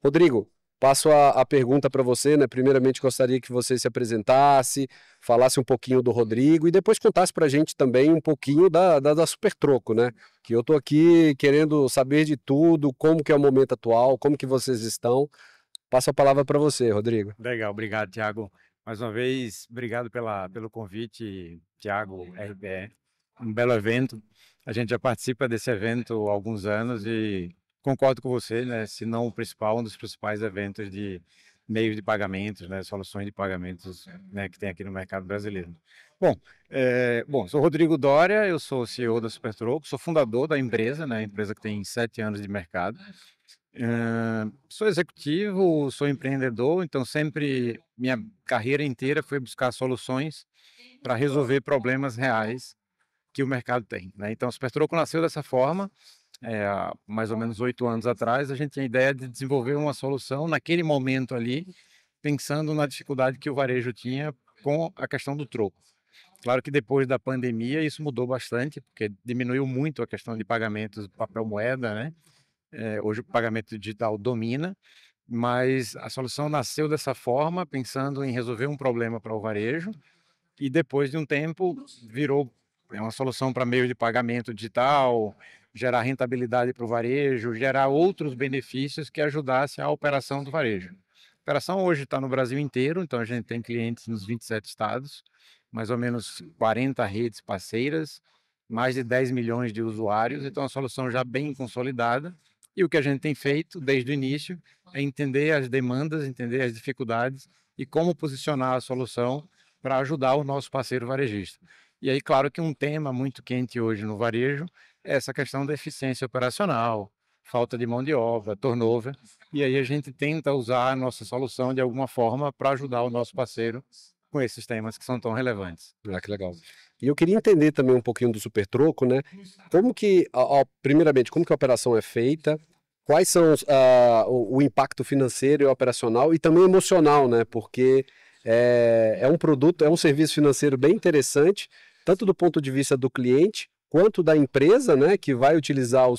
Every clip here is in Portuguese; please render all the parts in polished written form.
Rodrigo, passo a pergunta para você, né? Primeiramente, gostaria que você se apresentasse, falasse um pouquinho do Rodrigo e depois contasse para a gente também um pouquinho da Super Troco, né? Que eu estou aqui querendo saber de tudo, como que é o momento atual, como que vocês estão. Passo a palavra para você, Rodrigo. Legal, obrigado, Thiago. Mais uma vez, obrigado pelo convite, Thiago, RBE. Um belo evento. A gente já participa desse evento há alguns anos e concordo com você, né? Se não o principal, um dos principais eventos de meios de pagamentos, né? Soluções de pagamentos, né? Que tem aqui no mercado brasileiro. Bom, sou Rodrigo Doria, eu sou CEO da Supertroco, sou fundador da empresa, né? Empresa que tem 7 anos de mercado. Sou executivo, sou empreendedor, então sempre minha carreira inteira foi buscar soluções para resolver problemas reais que o mercado tem, né? Então, o Supertroco nasceu dessa forma, há mais ou menos 8 anos atrás, a gente tinha a ideia de desenvolver uma solução naquele momento ali, pensando na dificuldade que o varejo tinha com a questão do troco. Claro que depois da pandemia isso mudou bastante, porque diminuiu muito a questão de pagamentos papel moeda, né? Hoje o pagamento digital domina, mas a solução nasceu dessa forma, pensando em resolver um problema para o varejo, e depois de um tempo virou uma solução para meio de pagamento digital, gerar rentabilidade para o varejo, gerar outros benefícios que ajudassem a operação do varejo. A operação hoje está no Brasil inteiro, então a gente tem clientes nos 27 estados, mais ou menos 40 redes parceiras, mais de 10 milhões de usuários, então a solução já bem consolidada. E o que a gente tem feito desde o início é entender as demandas, entender as dificuldades e como posicionar a solução para ajudar o nosso parceiro varejista. E aí, claro que um tema muito quente hoje no varejo é essa questão da eficiência operacional, falta de mão de obra, turnover, e aí a gente tenta usar a nossa solução de alguma forma para ajudar o nosso parceiro com esses temas que são tão relevantes. Ah, que legal. E eu queria entender também um pouquinho do Super Troco, né? Como que, primeiramente, como que a operação é feita? Quais são o impacto financeiro e operacional e também emocional, né? Porque é um produto, é um serviço financeiro bem interessante, tanto do ponto de vista do cliente quanto da empresa, né? Que vai utilizar o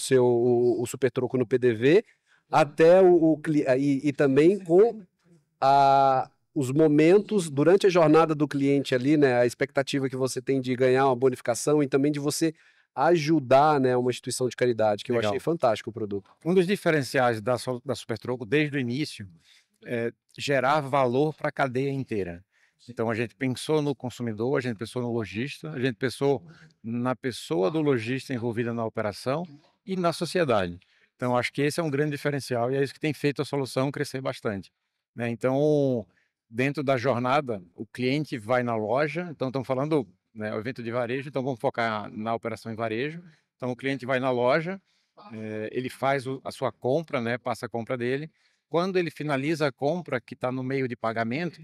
Super Troco no PDV, até e também com os momentos durante a jornada do cliente ali, né, a expectativa que você tem de ganhar uma bonificação e também de você ajudar, né, uma instituição de caridade, que eu achei Legal. fantástico o produto. Um dos diferenciais da Supertroco desde o início é gerar valor para a cadeia inteira. Então a gente pensou no consumidor, a gente pensou no lojista, a gente pensou na pessoa do lojista envolvida na operação e na sociedade. Então acho que esse é um grande diferencial e é isso que tem feito a solução crescer bastante, né? Então, dentro da jornada, o cliente vai na loja, então estamos falando, né, o evento de varejo, então vamos focar na operação em varejo. Então o cliente vai na loja, ele faz a sua compra, né, passa a compra dele. Quando ele finaliza a compra, que está no meio de pagamento,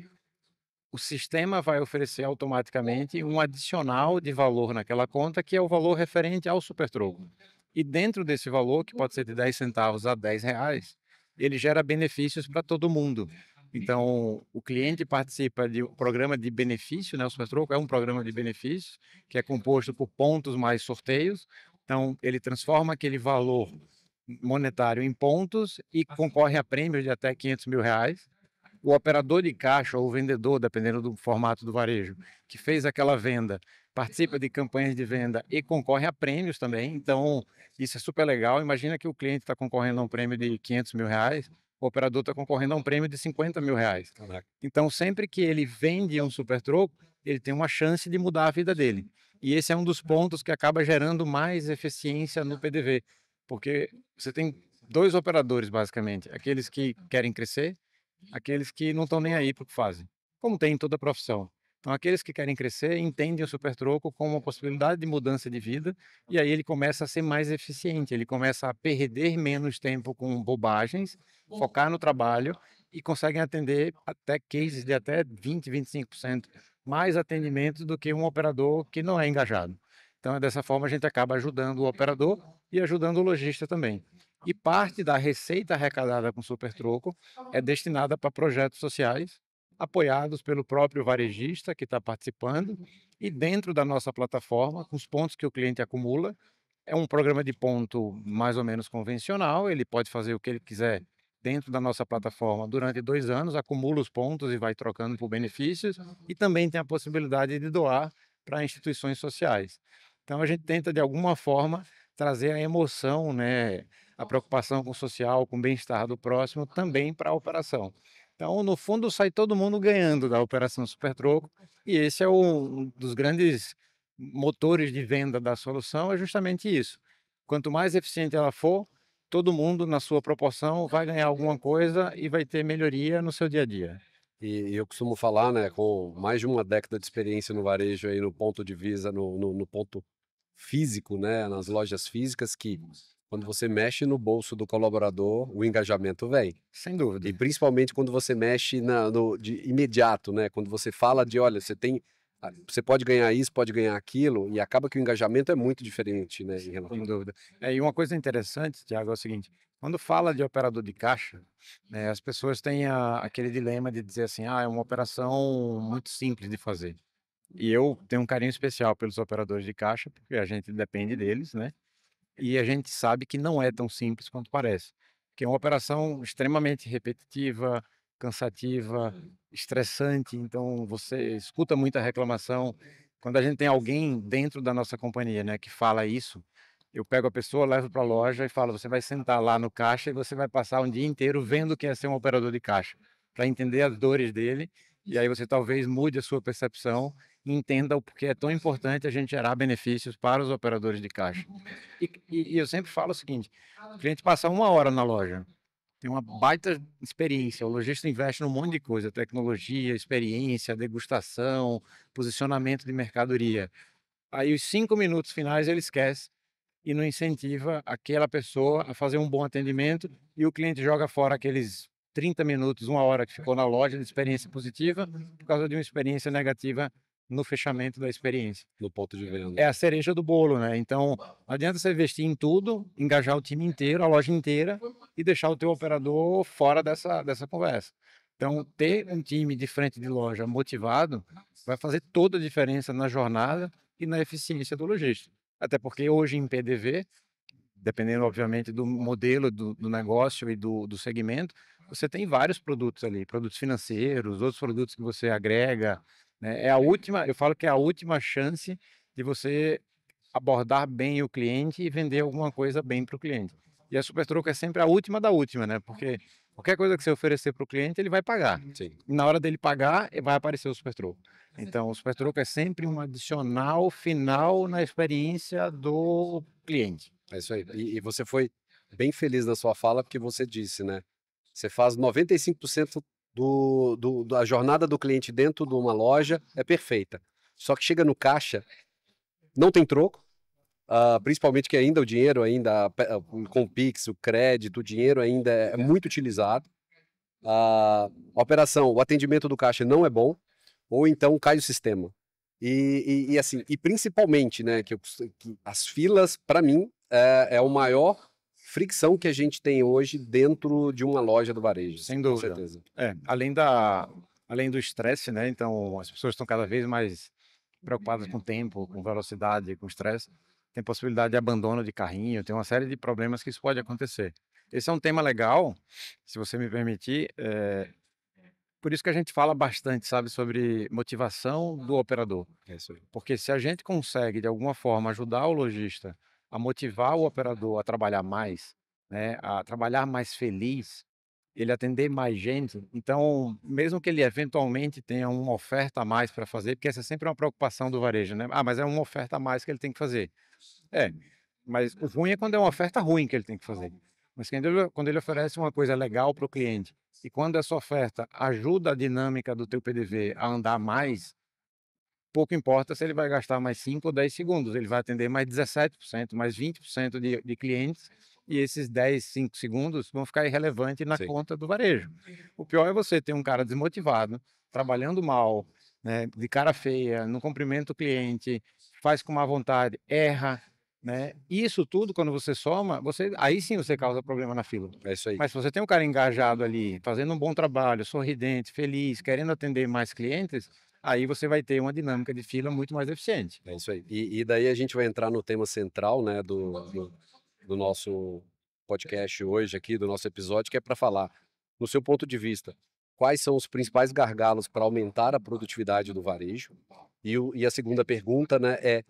o sistema vai oferecer automaticamente um adicional de valor naquela conta, que é o valor referente ao supertroco. E dentro desse valor, que pode ser de 10 centavos a 10 reais, ele gera benefícios para todo mundo. Então, o cliente participa de um programa de benefício, né? O Supertroco é um programa de benefícios que é composto por pontos mais sorteios. Então, ele transforma aquele valor monetário em pontos e concorre a prêmios de até 500 mil reais. O operador de caixa ou o vendedor, dependendo do formato do varejo, que fez aquela venda, participa de campanhas de venda e concorre a prêmios também. Então, isso é super legal. Imagina que o cliente está concorrendo a um prêmio de 500 mil reais, o operador está concorrendo a um prêmio de 50 mil reais. Caraca. Então, sempre que ele vende um super troco, ele tem uma chance de mudar a vida dele. E esse é um dos pontos que acaba gerando mais eficiência no PDV, porque você tem dois operadores, basicamente: aqueles que querem crescer, aqueles que não estão nem aí para o que fazem, como tem em toda a profissão. Então, aqueles que querem crescer entendem o super troco como uma possibilidade de mudança de vida, e aí ele começa a ser mais eficiente, ele começa a perder menos tempo com bobagens, focar no trabalho e conseguem atender até cases de até 20, 25% mais atendimento do que um operador que não é engajado. Então, dessa forma, a gente acaba ajudando o operador e ajudando o lojista também. E parte da receita arrecadada com super troco é destinada para projetos sociais, apoiados pelo próprio varejista que está participando, e dentro da nossa plataforma, com os pontos que o cliente acumula, é um programa de ponto mais ou menos convencional, ele pode fazer o que ele quiser dentro da nossa plataforma durante 2 anos, acumula os pontos e vai trocando por benefícios, e também tem a possibilidade de doar para instituições sociais. Então a gente tenta de alguma forma trazer a emoção, né, a preocupação com o social, com o bem-estar do próximo também para a operação. Então, no fundo, sai todo mundo ganhando da operação Super Troco, e esse é um dos grandes motores de venda da solução, é justamente isso. Quanto mais eficiente ela for, todo mundo, na sua proporção, vai ganhar alguma coisa e vai ter melhoria no seu dia a dia. E eu costumo falar, né, com mais de uma década de experiência no varejo aí no ponto de vista, no ponto físico, né, nas lojas físicas, que quando você mexe no bolso do colaborador, o engajamento vem. Sem E dúvida. principalmente quando você mexe de imediato, né, quando você fala de, olha, você pode ganhar isso, pode ganhar aquilo, e acaba que o engajamento é muito diferente, né, em relação. Sem dúvida. E uma coisa interessante, Thiago, é o seguinte: quando fala de operador de caixa, né, as pessoas têm aquele dilema de dizer assim, é uma operação muito simples de fazer. E eu tenho um carinho especial pelos operadores de caixa, porque a gente depende deles, né? E a gente sabe que não é tão simples quanto parece, que é uma operação extremamente repetitiva, cansativa, estressante, então você escuta muita reclamação. Quando a gente tem alguém dentro da nossa companhia, né, que fala isso, eu pego a pessoa, levo para a loja e falo: você vai sentar lá no caixa e você vai passar um dia inteiro vendo o que é ser um operador de caixa, para entender as dores dele, e aí você talvez mude a sua percepção e entenda o porquê é tão importante a gente gerar benefícios para os operadores de caixa. E eu sempre falo o seguinte: o cliente passa 1 hora na loja, tem uma baita experiência, o lojista investe num monte de coisa, tecnologia, experiência, degustação, posicionamento de mercadoria. Aí os 5 minutos finais ele esquece e não incentiva aquela pessoa a fazer um bom atendimento, e o cliente joga fora aqueles 30 minutos, 1 hora que ficou na loja de experiência positiva, por causa de uma experiência negativa no fechamento da experiência. No ponto de venda. É a cereja do bolo, né? Então, não adianta você investir em tudo, engajar o time inteiro, a loja inteira, e deixar o teu operador fora dessa conversa. Então, ter um time de frente de loja motivado vai fazer toda a diferença na jornada e na eficiência do lojista. Até porque hoje em PDV, dependendo obviamente do modelo do negócio e do segmento, você tem vários produtos ali, produtos financeiros, outros produtos que você agrega, né? Eu falo que é a última chance de você abordar bem o cliente e vender alguma coisa bem para o cliente. E a Super Troco é sempre a última da última, né? Porque qualquer coisa que você oferecer para o cliente, ele vai pagar. Sim. E na hora dele pagar, vai aparecer o Super Troco. Então, o Super Troco é sempre um adicional final na experiência do cliente. É isso aí. E você foi bem feliz na sua fala, porque você disse, né? Você faz 95% da jornada do cliente dentro de uma loja é perfeita. Só que chega no caixa, não tem troco, principalmente que ainda o dinheiro, com o Pix, o crédito, o dinheiro ainda é muito utilizado. A operação, o atendimento do caixa não é bom, ou então cai o sistema. E assim, e principalmente, né, que as filas, para mim, é o maior fricção que a gente tem hoje dentro de uma loja do varejo, Sem com dúvida. certeza. Além do estresse, né? Então, as pessoas estão cada vez mais preocupadas com tempo, com velocidade, com estresse. Tem possibilidade de abandono de carrinho, tem uma série de problemas que isso pode acontecer. Esse é um tema legal, se você me permitir. Por isso que a gente fala bastante, sabe, sobre motivação do operador. É isso aí. Porque se a gente consegue, de alguma forma, ajudar o lojista a motivar o operador a trabalhar mais, né, a trabalhar mais feliz, ele atender mais gente, então, mesmo que ele eventualmente tenha uma oferta a mais para fazer, porque essa é sempre uma preocupação do varejo, né? Mas é uma oferta a mais que ele tem que fazer. É, mas o ruim é quando é uma oferta ruim que ele tem que fazer. Mas quando ele oferece uma coisa legal para o cliente, e quando essa oferta ajuda a dinâmica do teu PDV a andar mais, pouco importa se ele vai gastar mais 5 ou 10 segundos, ele vai atender mais 17%, mais 20% de clientes, e esses 10, 5 segundos vão ficar irrelevantes na Sim. conta do varejo. O pior é você ter um cara desmotivado, trabalhando mal, né, de cara feia, não cumprimenta o cliente, faz com má vontade, erra, né? Isso tudo, quando você soma, aí sim você causa problema na fila. É isso aí. Mas se você tem um cara engajado ali, fazendo um bom trabalho, sorridente, feliz, querendo atender mais clientes, aí você vai ter uma dinâmica de fila muito mais eficiente. É isso aí. E daí a gente vai entrar no tema central, né, do nosso podcast hoje aqui, do nosso episódio, que é para falar, no seu ponto de vista, quais são os principais gargalos para aumentar a produtividade do varejo? E a segunda pergunta, né, é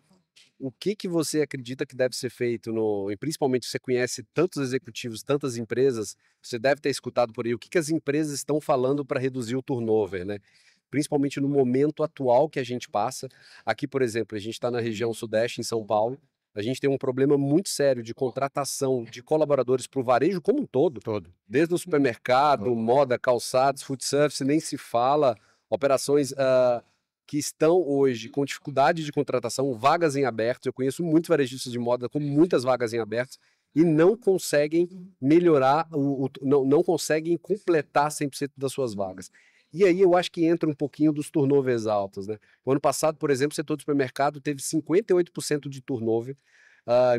o que que você acredita que deve ser feito e principalmente você conhece tantos executivos, tantas empresas, você deve ter escutado por aí, o que que as empresas estão falando para reduzir o turnover, né? Principalmente no momento atual que a gente passa. Aqui, por exemplo, a gente está na região sudeste, em São Paulo, a gente tem um problema muito sério de contratação de colaboradores para o varejo como um todo, Todo. desde o supermercado, moda, calçados, food service, nem se fala, operações que estão hoje com dificuldade de contratação, vagas em aberto. Eu conheço muitos varejistas de moda com muitas vagas em aberto e não conseguem melhorar, não conseguem completar 100% das suas vagas. E aí eu acho que entra um pouquinho dos turnovers altos, né? O ano passado, por exemplo, o setor do supermercado teve 58% de turnover,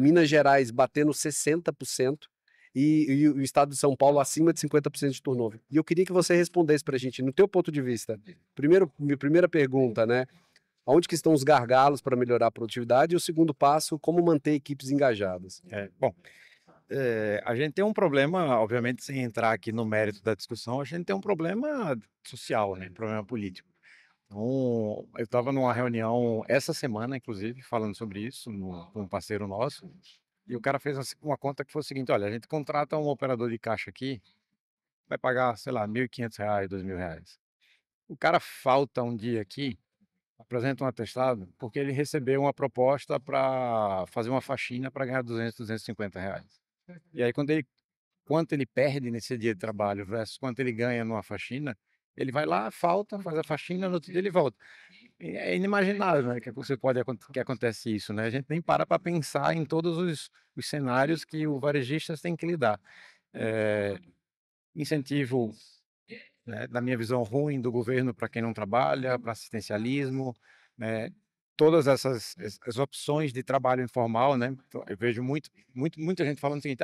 Minas Gerais batendo 60%, e o estado de São Paulo acima de 50% de turnover. E eu queria que você respondesse para a gente, no teu ponto de vista, minha primeira pergunta, né? Onde que estão os gargalos para melhorar a produtividade? E o segundo passo, como manter equipes engajadas? Bom, a gente tem um problema, obviamente, sem entrar aqui no mérito da discussão, a gente tem um problema social, né? Problema político. Então, eu estava numa reunião essa semana, inclusive, falando sobre isso com um parceiro nosso, e o cara fez uma conta que foi o seguinte: olha, a gente contrata um operador de caixa aqui, vai pagar, sei lá, R$ 1.500, R$ 2.000. O cara falta um dia aqui, apresenta um atestado, porque ele recebeu uma proposta para fazer uma faxina para ganhar R$ 200, R$ 250. E aí, quanto ele perde nesse dia de trabalho versus quanto ele ganha numa faxina, ele vai lá, falta, faz a faxina, no outro dia ele volta. É inimaginável, né, que você que acontece isso, né? A gente nem para pensar em todos os cenários que o varejista tem que lidar. É, incentivo, né, na minha visão ruim do governo para quem não trabalha, para assistencialismo, né? Todas as opções de trabalho informal, né? Então, eu vejo muita gente falando o seguinte: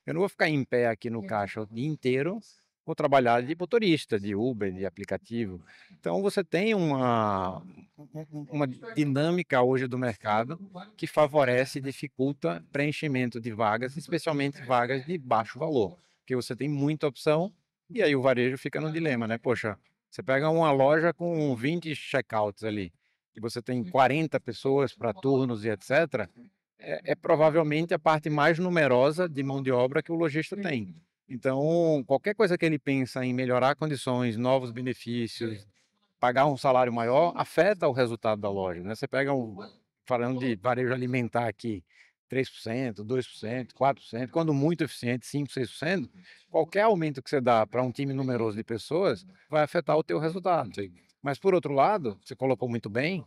eu não vou ficar em pé aqui no caixa o dia inteiro, vou trabalhar de motorista, de Uber, de aplicativo. Então você tem uma dinâmica hoje do mercado que favorece e dificulta preenchimento de vagas, especialmente vagas de baixo valor, porque você tem muita opção e aí o varejo fica no dilema, né? Poxa, você pega uma loja com 20 checkouts ali e você tem 40 pessoas para turnos e etc., é provavelmente a parte mais numerosa de mão de obra que o lojista tem. Então, qualquer coisa que ele pensa em melhorar condições, novos benefícios, pagar um salário maior, afeta o resultado da loja, né? Você pega falando de varejo alimentar aqui, 3%, 2%, 4%, quando muito eficiente, 5%, 6%, qualquer aumento que você dá para um time numeroso de pessoas vai afetar o teu resultado. Mas, por outro lado, você colocou muito bem,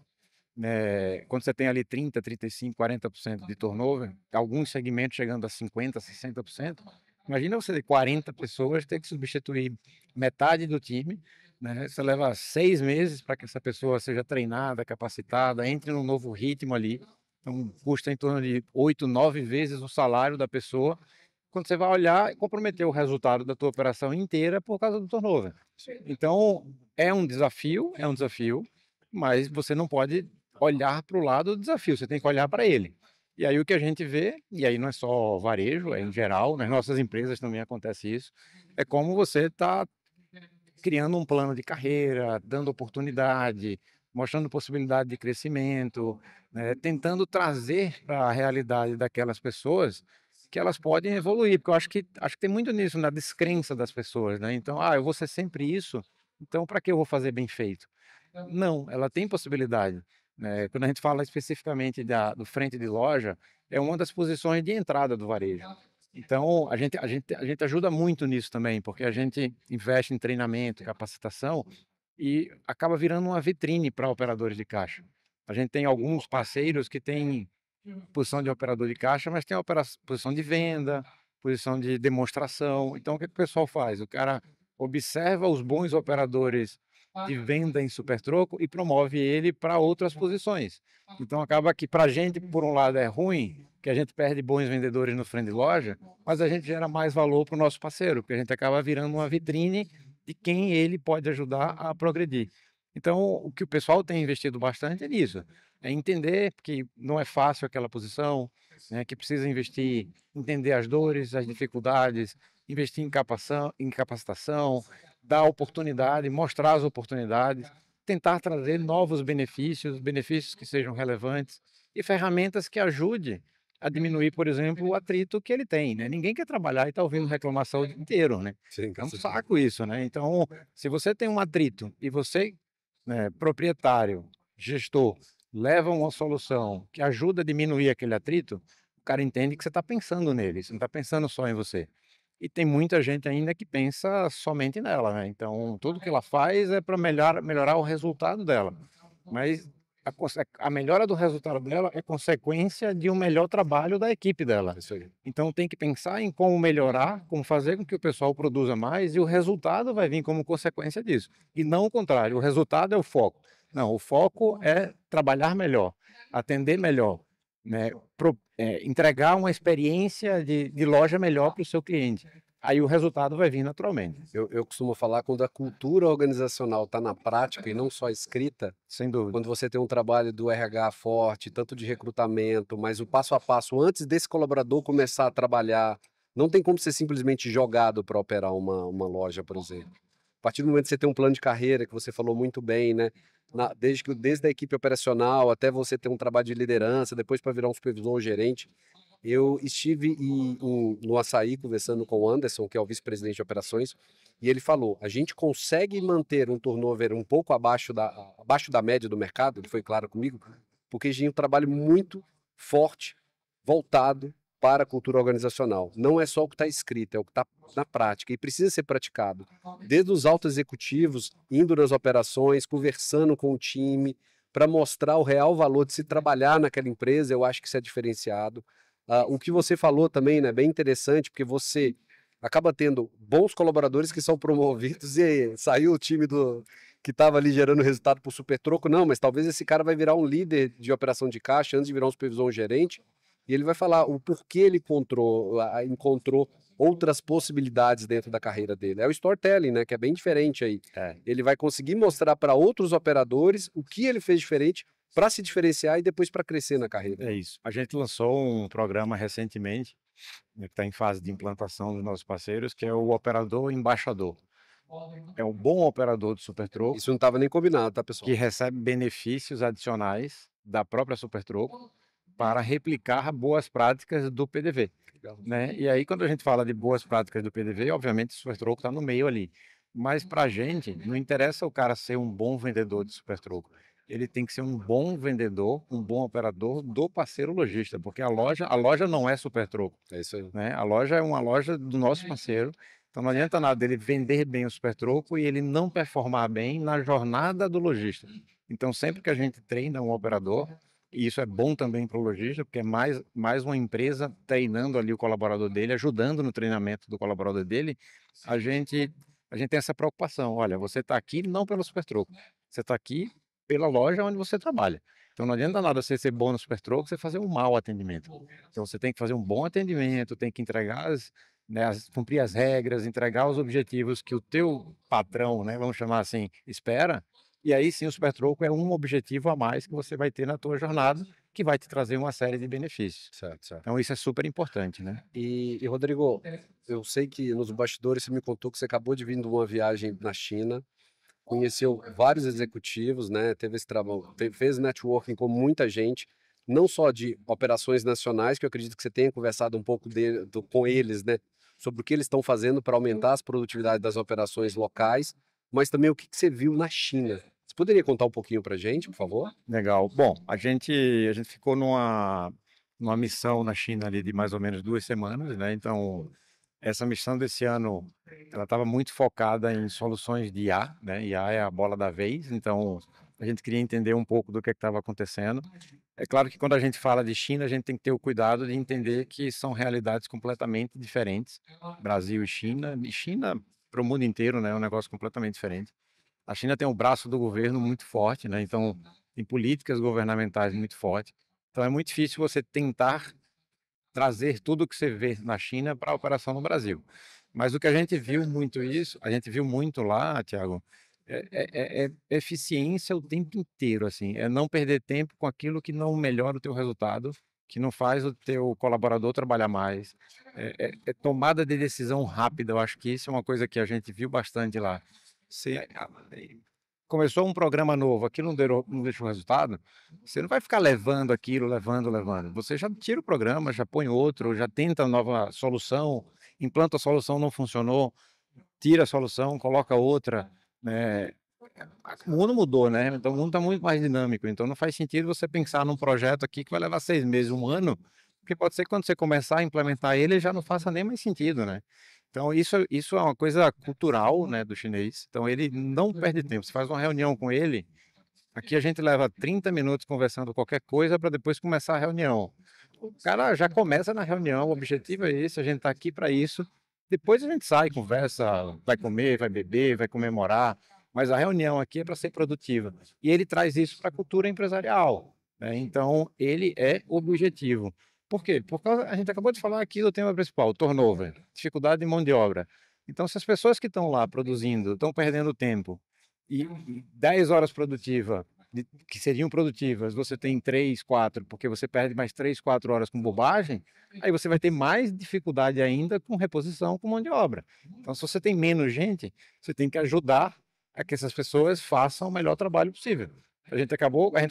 né, quando você tem ali 30, 35, 40% de turnover, alguns segmentos chegando a 50, 60%, imagina você ter 40 pessoas ter que substituir metade do time, né? Você leva 6 meses para que essa pessoa seja treinada, capacitada, entre num novo ritmo ali. Então, custa em torno de 8, 9 vezes o salário da pessoa. Quando você vai olhar e comprometer o resultado da tua operação inteira por causa do turnover. Então, é um desafio, mas você não pode olhar para o lado do desafio, você tem que olhar para ele. E aí o que a gente vê, e aí não é só varejo, é em geral, nas nossas empresas também acontece isso, é como você está criando um plano de carreira, dando oportunidade, mostrando possibilidade de crescimento, né, tentando trazer para a realidade daquelas pessoas que elas podem evoluir, porque eu acho que tem muito nisso, na descrença das pessoas, né? Então, eu vou ser sempre isso, então para que eu vou fazer bem feito? Não, ela tem possibilidade, né? Quando a gente fala especificamente do frente de loja, é uma das posições de entrada do varejo. Então, a gente ajuda muito nisso também, porque a gente investe em treinamento, capacitação e acaba virando uma vitrine para operadores de caixa. A gente tem alguns parceiros que têm posição de operador de caixa, mas tem posição de venda, posição de demonstração. Então, o que o pessoal faz? O cara observa os bons operadores de venda em Supertroco e promove ele para outras posições. Então, acaba que para a gente, por um lado, é ruim, que a gente perde bons vendedores no frente de loja, mas a gente gera mais valor para o nosso parceiro, porque a gente acaba virando uma vitrine de quem ele pode ajudar a progredir. Então, o que o pessoal tem investido bastante é nisso, é entender que não é fácil aquela posição, né, que precisa investir, entender as dores, as dificuldades, investir em capacitação, dar oportunidade, mostrar as oportunidades, tentar trazer novos benefícios, benefícios que sejam relevantes e ferramentas que ajudem a diminuir, por exemplo, o atrito que ele tem, né? Ninguém quer trabalhar e tá ouvindo reclamação o dia inteiro, né? Sim, É com um certeza. saco isso, né? Então, se você tem um atrito e você, né, proprietário, gestor, leva uma solução que ajuda a diminuir aquele atrito, o cara entende que você está pensando nele, você não está pensando só em você. E tem muita gente ainda que pensa somente nela, né? Então, tudo que ela faz é para melhorar o resultado dela. Mas a melhora do resultado dela é consequência de um melhor trabalho da equipe dela. É isso aí. Então, tem que pensar em como melhorar, como fazer com que o pessoal produza mais e o resultado vai vir como consequência disso. E não o contrário, o resultado é o foco. Não, o foco é trabalhar melhor, atender melhor, né? Entregar uma experiência de loja melhor para o seu cliente. Aí o resultado vai vir naturalmente, Eu costumo falar quando a cultura organizacional está na prática e não só escrita, sem dúvida. quando você tem um trabalho do RH forte, tanto de recrutamento, mas o passo a passo antes desse colaborador começar a trabalhar, não tem como ser simplesmente jogado para operar uma loja, por exemplo. A partir do momento que você tem um plano de carreira, que você falou muito bem, né? Desde a equipe operacional até você ter um trabalho de liderança, depois para virar um supervisor ou gerente. Eu estive no Açaí conversando com o Anderson, que é o vice-presidente de operações, e ele falou: a gente consegue manter um turnover um pouco abaixo da média do mercado, ele foi claro comigo, porque a gente tem um trabalho muito forte, voltado para a cultura organizacional. Não é só o que está escrito, é o que está na prática e precisa ser praticado. Desde os altos executivos, indo nas operações, conversando com o time, para mostrar o real valor de se trabalhar naquela empresa, eu acho que isso é diferenciado. O que você falou também, né, bem interessante, porque você acaba tendo bons colaboradores que são promovidos e saiu o time que estava ali gerando resultado por super troco. Não, mas talvez esse cara vai virar um líder de operação de caixa antes de virar um supervisor ou um gerente, e ele vai falar o porquê ele encontrou outras possibilidades dentro da carreira dele. É o storytelling, né, que é bem diferente aí. É. Ele vai conseguir mostrar para outros operadores o que ele fez diferente para se diferenciar e depois para crescer na carreira. É isso. A gente lançou um programa recentemente, né, que está em fase de implantação dos nossos parceiros, que é o Operador Embaixador. É um bom operador de Super Troco Isso não estava nem combinado, tá, pessoal? que recebe benefícios adicionais da própria Super Troco para replicar boas práticas do PDV, Legal. né? E aí, quando a gente fala de boas práticas do PDV, obviamente o Super Troco está no meio ali. Mas para a gente, não interessa o cara ser um bom vendedor de Super Troco. Ele tem que ser um bom vendedor, um bom operador do parceiro lojista, porque a loja não é Super Troco, É isso aí. né? A loja é uma loja do nosso parceiro. Então não adianta nada dele vender bem o Super Troco e ele não performar bem na jornada do lojista. Então sempre que a gente treina um operador, e isso é bom também para o lojista, porque é mais uma empresa treinando ali o colaborador dele, ajudando no treinamento do colaborador dele, a gente, a gente tem essa preocupação. Olha, você está aqui não pelo Super Troco, você está aqui pela loja onde você trabalha. Então não adianta nada você ser bom no Super Troco, você fazer um mau atendimento. Então você tem que fazer um bom atendimento, tem que entregar né, cumprir as regras, entregar os objetivos que o teu patrão, né, vamos chamar assim, espera. E aí sim o Super Troco é um objetivo a mais que você vai ter na tua jornada, que vai te trazer uma série de benefícios. Certo, certo. Então isso é super importante, né? E Rodrigo, eu sei que nos bastidores você me contou que você acabou de vir de uma viagem na China, conheceu vários executivos, né? Teve esse trabalho, fez networking com muita gente, não só de operações nacionais, que eu acredito que você tenha conversado um pouco com eles, né? Sobre o que eles estão fazendo para aumentar as produtividades das operações locais, mas também o que você viu na China. Você poderia contar um pouquinho para a gente, por favor? Legal. Bom, a gente ficou numa missão na China ali de mais ou menos 2 semanas, né? Então, essa missão desse ano, ela estava muito focada em soluções de IA, né? IA é a bola da vez, então a gente queria entender um pouco do que estava acontecendo. É claro que quando a gente fala de China, a gente tem que ter o cuidado de entender que são realidades completamente diferentes. Brasil e China para o mundo inteiro, né? É um negócio completamente diferente. A China tem um braço do governo muito forte, né? Então, tem políticas governamentais muito fortes. Então, é muito difícil você tentar trazer tudo o que você vê na China para a operação no Brasil. Mas o que a gente viu muito lá, Tiago, é eficiência o tempo inteiro, assim, é não perder tempo com aquilo que não melhora o teu resultado que não faz o teu colaborador trabalhar mais. É tomada de decisão rápida. Eu acho que isso é uma coisa que a gente viu bastante lá. Você começou um programa novo, aquilo não deixou resultado, você não vai ficar levando aquilo, levando, levando. Você já tira o programa, já põe outro, já tenta nova solução, implanta a solução, não funcionou, tira a solução, coloca outra, né? O mundo mudou, né? Então o mundo está muito mais dinâmico. Então não faz sentido você pensar num projeto aqui que vai levar 6 meses, um ano, porque pode ser que quando você começar a implementar ele já não faça nem mais sentido, né? Então isso é uma coisa cultural, né, do chinês. Então ele não perde tempo. Você faz uma reunião com ele, aqui a gente leva 30 minutos conversando qualquer coisa para depois começar a reunião. O cara já começa na reunião, o objetivo é esse, a gente está aqui para isso. Depois a gente sai, conversa, vai comer, vai beber, vai comemorar, mas a reunião aqui é para ser produtiva. E ele traz isso para a cultura empresarial, né? Então, ele é objetivo. Por quê? Por causa, a gente acabou de falar aqui do tema principal, turnover, dificuldade de mão de obra. Então, se as pessoas que estão lá produzindo estão perdendo tempo e 10 horas produtivas que seriam produtivas, você tem 3, 4, porque você perde mais 3, 4 horas com bobagem, aí você vai ter mais dificuldade ainda com reposição com mão de obra. Então, se você tem menos gente, você tem que ajudar a que essas pessoas façam o melhor trabalho possível. A gente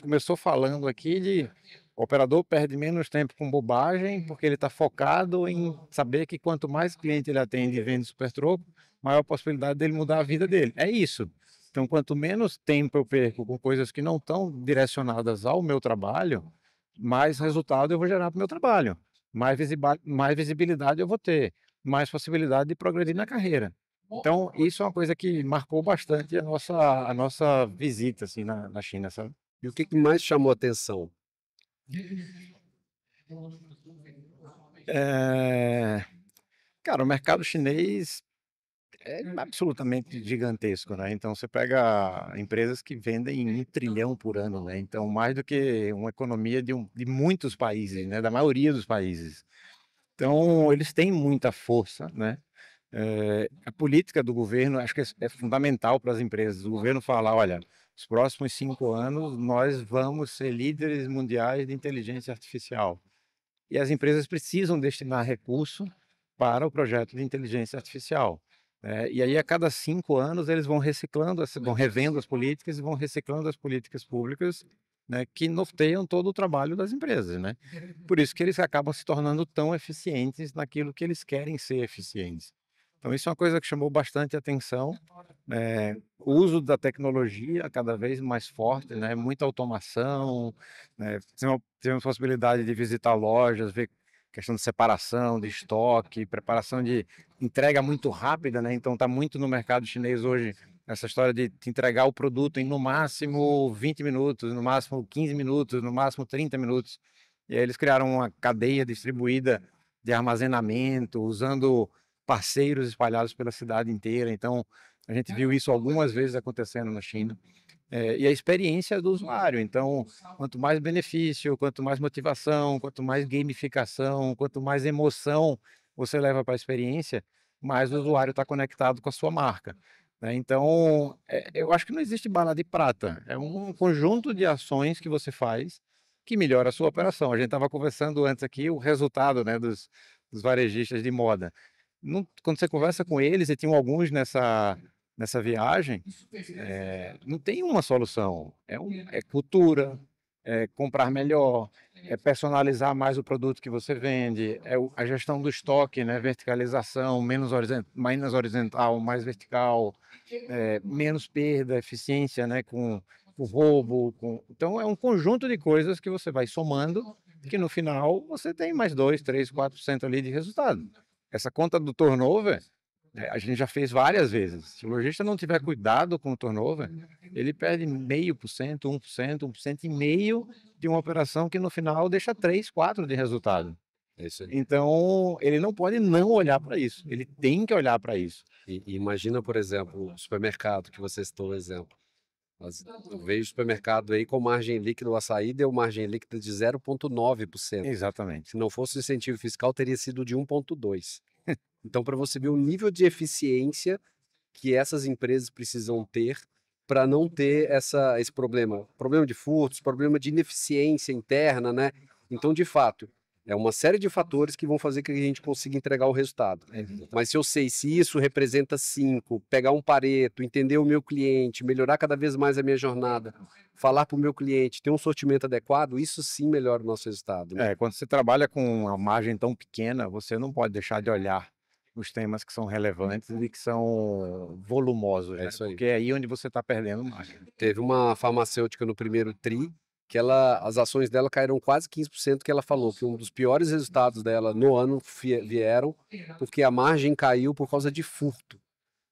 começou falando aqui de o operador perde menos tempo com bobagem, porque ele está focado em saber que quanto mais cliente ele atende e vende super troco, maior a possibilidade dele mudar a vida dele. É isso. Então, quanto menos tempo eu perco com coisas que não estão direcionadas ao meu trabalho, mais resultado eu vou gerar para o meu trabalho, mais visibilidade eu vou ter, mais possibilidade de progredir na carreira. Então, isso é uma coisa que marcou bastante a nossa visita assim, na China, sabe? E o que que mais chamou a atenção? É, Cara, o mercado chinês é absolutamente gigantesco, né? Então você pega empresas que vendem 1 trilhão por ano, né? Então mais do que uma economia de muitos países, né? Da maioria dos países. Então eles têm muita força, né? A política do governo acho que é fundamental para as empresas. O governo fala, olha, os próximos 5 anos nós vamos ser líderes mundiais de inteligência artificial. E as empresas precisam destinar recurso para o projeto de inteligência artificial. E aí, a cada 5 anos, eles vão reciclando, vão revendo as políticas e vão reciclando as políticas públicas, né, que norteiam todo o trabalho das empresas, né? Por isso que eles acabam se tornando tão eficientes naquilo que eles querem ser eficientes. Então, isso é uma coisa que chamou bastante atenção. O uso da tecnologia cada vez mais forte, né? Muita automação, né? Tivemos possibilidade de visitar lojas, ver questão de separação, de estoque, preparação de entrega muito rápida, né? Então está muito no mercado chinês hoje essa história de te entregar o produto em no máximo 20 minutos, no máximo 15 minutos, no máximo 30 minutos. E aí eles criaram uma cadeia distribuída de armazenamento, usando parceiros espalhados pela cidade inteira. Então, a gente viu isso algumas vezes acontecendo na China. E a experiência do usuário. Então, quanto mais benefício, quanto mais motivação, quanto mais gamificação, quanto mais emoção você leva para a experiência, mais o usuário está conectado com a sua marca, né? Então, eu acho que não existe bala de prata. É um conjunto de ações que você faz que melhora a sua operação. A gente estava conversando antes aqui o resultado, né, dos varejistas de moda. Quando você conversa com eles, e tinham alguns nessa viagem, não tem uma solução. É cultura, é comprar melhor, é personalizar mais o produto que você vende, a gestão do estoque, né? Verticalização, menos horizontal, mais vertical, menos perda, eficiência, né? Com o roubo. Então, é um conjunto de coisas que você vai somando, que no final você tem mais 2, 3, 4% ali de resultado. Essa conta do turnover, a gente já fez várias vezes. Se o lojista não tiver cuidado com o turnover, ele perde 0,5%, 1%, 1,5% de uma operação que no final deixa 3, 4 de resultado. É isso aí. Então, ele não pode não olhar para isso. Ele tem que olhar para isso. E imagina, por exemplo, o supermercado que você citou o exemplo. Eu vejo supermercado aí com margem líquida, o açaí deu margem líquida de 0,9%. Exatamente. Se não fosse o incentivo fiscal, teria sido de 1,2%. Então, para você ver o nível de eficiência que essas empresas precisam ter para não ter esse problema de furtos, problema de ineficiência interna, né? Então, de fato, é uma série de fatores que vão fazer que a gente consiga entregar o resultado. Mas se eu sei se isso representa 5, pegar um Pareto, entender o meu cliente, melhorar cada vez mais a minha jornada, falar para o meu cliente, ter um sortimento adequado, isso sim melhora o nosso resultado, né? Quando você trabalha com uma margem tão pequena, você não pode deixar de olhar os temas que são relevantes e que são volumosos, É né? isso aí. Porque é aí onde você está perdendo margem. Teve uma farmacêutica no primeiro TRI que as ações dela caíram quase 15%, que ela falou que um dos piores resultados dela no ano vieram porque a margem caiu por causa de furto.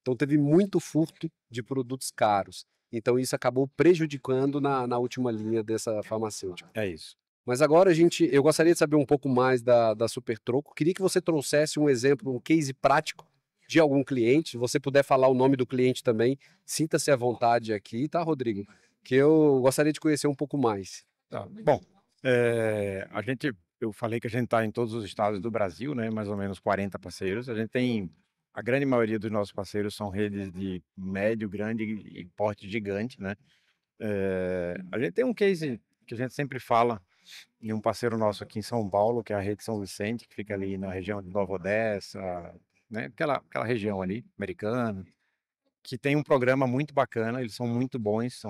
Então teve muito furto de produtos caros. Então isso acabou prejudicando na última linha dessa farmacêutica. É isso. Mas agora eu gostaria de saber um pouco mais da Super Troco. Queria que você trouxesse um exemplo, um case prático de algum cliente. Se você puder falar o nome do cliente também, sinta-se à vontade aqui, tá, Rodrigo? Que eu gostaria de conhecer um pouco mais. Tá. Bom, eu falei que a gente está em todos os estados do Brasil, né? Mais ou menos 40 parceiros. A grande maioria dos nossos parceiros são redes de médio, grande e porte gigante, né? A gente tem um case que a gente sempre fala de um parceiro nosso aqui em São Paulo, que é a Rede São Vicente, que fica ali na região de Nova Odessa, né? Aquela região ali, americana, que tem um programa muito bacana, eles são muito bons,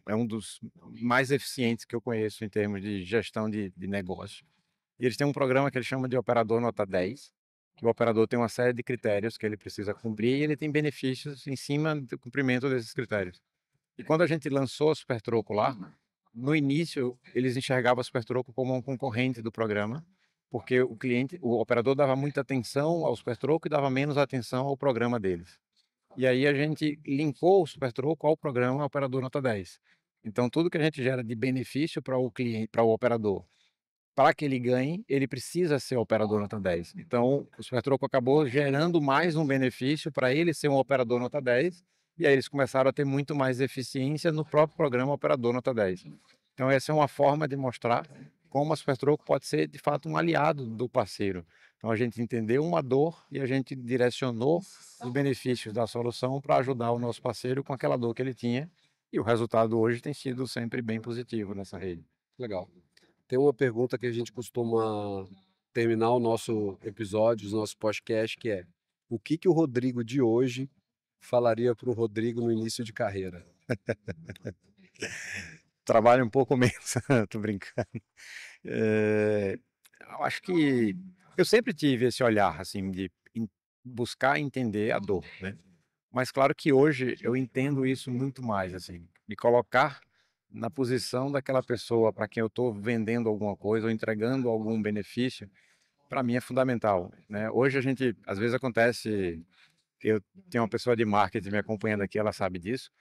é um dos mais eficientes que eu conheço em termos de gestão de negócio. E eles têm um programa que eles chamam de Operador Nota 10, que o operador tem uma série de critérios que ele precisa cumprir e ele tem benefícios em cima do cumprimento desses critérios. E quando a gente lançou a Supertroco lá, no início eles enxergavam a Supertroco como um concorrente do programa, porque o operador dava muita atenção ao Supertroco e dava menos atenção ao programa deles. E aí a gente linkou o Supertroco ao programa Operador Nota 10. Então tudo que a gente gera de benefício para o cliente, para o operador, para que ele ganhe, ele precisa ser operador nota 10. Então, o Supertroco acabou gerando mais um benefício para ele ser um operador nota 10, e aí eles começaram a ter muito mais eficiência no próprio programa operador nota 10. Então, essa é uma forma de mostrar como a Supertroco pode ser, de fato, um aliado do parceiro. Então, a gente entendeu uma dor e a gente direcionou os benefícios da solução para ajudar o nosso parceiro com aquela dor que ele tinha, e o resultado hoje tem sido sempre bem positivo nessa rede. Legal. Tem uma pergunta que a gente costuma terminar o nosso episódio, o nosso podcast, que é: o que o Rodrigo de hoje falaria para o Rodrigo no início de carreira? Trabalho um pouco menos, tô brincando. Eu acho que eu sempre tive esse olhar, assim, de buscar entender a dor, né? Mas claro que hoje eu entendo isso muito mais, assim, me colocar na posição daquela pessoa para quem eu estou vendendo alguma coisa ou entregando algum benefício, para mim é fundamental, né? Hoje a gente, às vezes acontece, eu tenho uma pessoa de marketing me acompanhando aqui, ela sabe disso.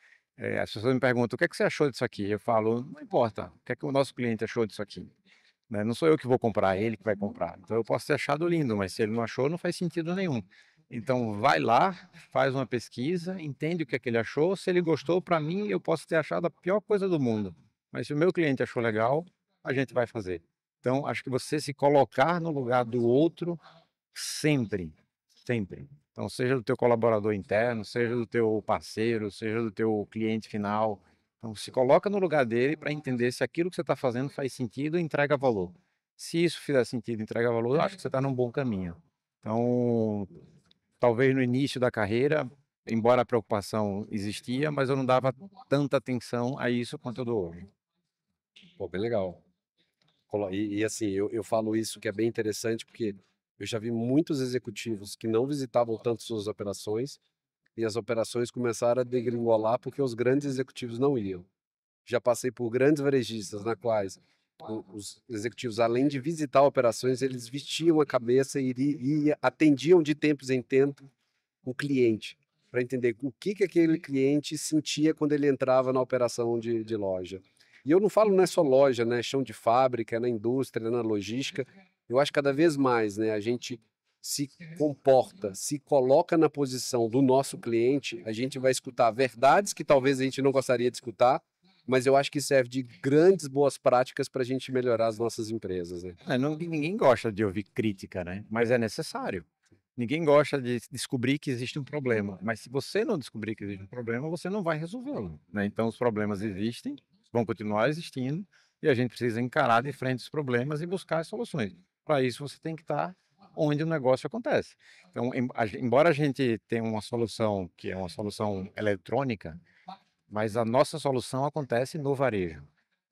As pessoas me perguntam: o que é que você achou disso aqui? Eu falo: não importa, o que é que o nosso cliente achou disso aqui? Né? Não sou eu que vou comprar, é ele que vai comprar. Então eu posso ter achado lindo, mas se ele não achou, não faz sentido nenhum. Então vai lá, faz uma pesquisa, entende o que é que ele achou. Se ele gostou, para mim, eu posso ter achado a pior coisa do mundo. Mas se o meu cliente achou legal, a gente vai fazer. Então acho que você se colocar no lugar do outro sempre, sempre. Então seja do teu colaborador interno, seja do teu parceiro, seja do teu cliente final. Então se coloca no lugar dele para entender se aquilo que você está fazendo faz sentido e entrega valor. Se isso fizer sentido e entrega valor, eu acho que você está num bom caminho. Então, talvez no início da carreira, embora a preocupação existia, mas eu não dava tanta atenção a isso quanto eu dou hoje. Pô, bem legal. E assim, eu falo isso que é bem interessante, porque eu já vi muitos executivos que não visitavam tanto suas operações e as operações começaram a degringolar porque os grandes executivos não iam. Já passei por grandes varejistas na quais os executivos, além de visitar operações, eles vestiam a cabeça e atendiam de tempos em tempos o cliente, para entender o que aquele cliente sentia quando ele entrava na operação de loja. E eu não falo não é só loja, né? Chão de fábrica, é na indústria, é na logística. Eu acho que cada vez mais, né? A gente se comporta, se coloca na posição do nosso cliente, a gente vai escutar verdades que talvez a gente não gostaria de escutar, mas eu acho que serve de grandes boas práticas para a gente melhorar as nossas empresas, né? Ninguém gosta de ouvir crítica, né? Mas é necessário. Ninguém gosta de descobrir que existe um problema, mas se você não descobrir que existe um problema, você não vai resolvê-lo, né? Então os problemas existem, vão continuar existindo, e a gente precisa encarar de frente os problemas e buscar as soluções. Para isso, você tem que estar onde o negócio acontece. Então, embora a gente tenha uma solução que é uma solução eletrônica, mas a nossa solução acontece no varejo.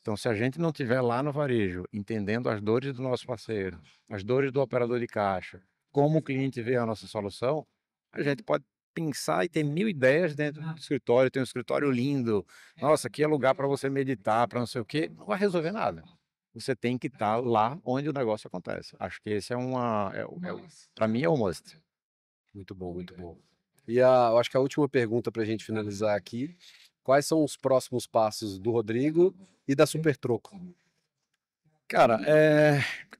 Então, se a gente não tiver lá no varejo, entendendo as dores do nosso parceiro, as dores do operador de caixa, como o cliente vê a nossa solução, a gente pode pensar e ter mil ideias dentro do escritório. Tem um escritório lindo, nossa, aqui é lugar para você meditar, para não sei o quê, não vai resolver nada. Você tem que estar lá onde o negócio acontece. Acho que esse para mim é o must. Muito bom, muito bom. E eu acho que a última pergunta para a gente finalizar aqui, quais são os próximos passos do Rodrigo e da Super Troco? Cara,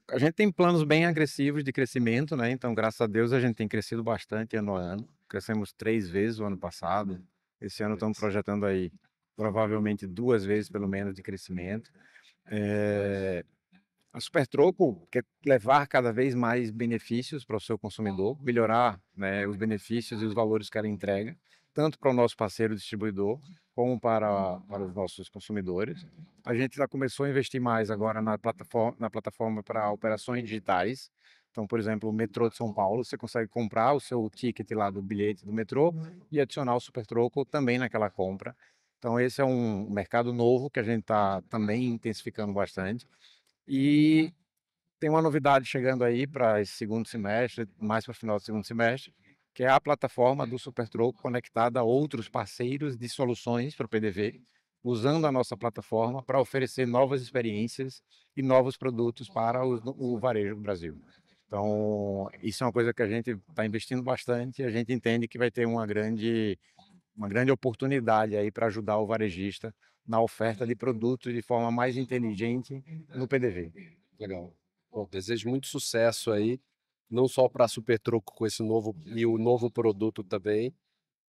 a gente tem planos bem agressivos de crescimento, né? Então, graças a Deus, a gente tem crescido bastante ano a ano. Crescemos 3 vezes o ano passado. Esse ano estamos projetando aí provavelmente 2 vezes pelo menos de crescimento. Eh, a Super Troco quer levar cada vez mais benefícios para o seu consumidor, melhorar, né, os benefícios e os valores que ela entrega, tanto para o nosso parceiro distribuidor, como para os nossos consumidores. A gente já começou a investir mais agora na plataforma para operações digitais. Então, por exemplo, o metrô de São Paulo, você consegue comprar o seu ticket lá do bilhete do metrô e adicionar o Super Troco também naquela compra. Então, esse é um mercado novo que a gente está também intensificando bastante. E tem uma novidade chegando aí para esse segundo semestre, mais para o final do segundo semestre, que é a plataforma do SuperTroco conectada a outros parceiros de soluções para o PDV, usando a nossa plataforma para oferecer novas experiências e novos produtos para o varejo do Brasil. Então, isso é uma coisa que a gente está investindo bastante e a gente entende que vai ter uma grande oportunidade aí para ajudar o varejista na oferta de produtos de forma mais inteligente no PDV. Legal. Bom, desejo muito sucesso aí, não só para a Super Troco com esse novo e o novo produto também.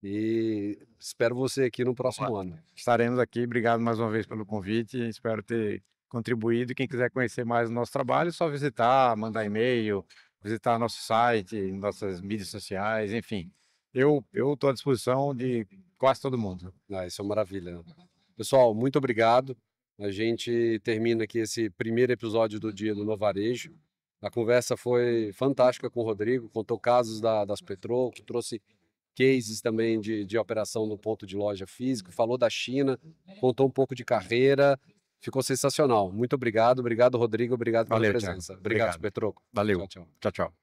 E espero você aqui no próximo ano. Estaremos aqui. Obrigado mais uma vez pelo convite. Espero ter contribuído. Quem quiser conhecer mais o nosso trabalho, é só visitar, mandar e-mail, visitar nosso site, nossas mídias sociais, enfim. Eu estou à disposição de quase todo mundo. Isso é uma maravilha, né? Pessoal, muito obrigado. A gente termina aqui esse primeiro episódio do Dia do Novarejo. A conversa foi fantástica com o Rodrigo, contou casos das Petrol, que trouxe cases também de operação no ponto de loja físico, falou da China, contou um pouco de carreira, ficou sensacional. Muito obrigado, Rodrigo, obrigado pela Valeu, Thiago. presença. Obrigado, Obrigado. Super Troco. Valeu. Tchau, tchau. Tchau, tchau.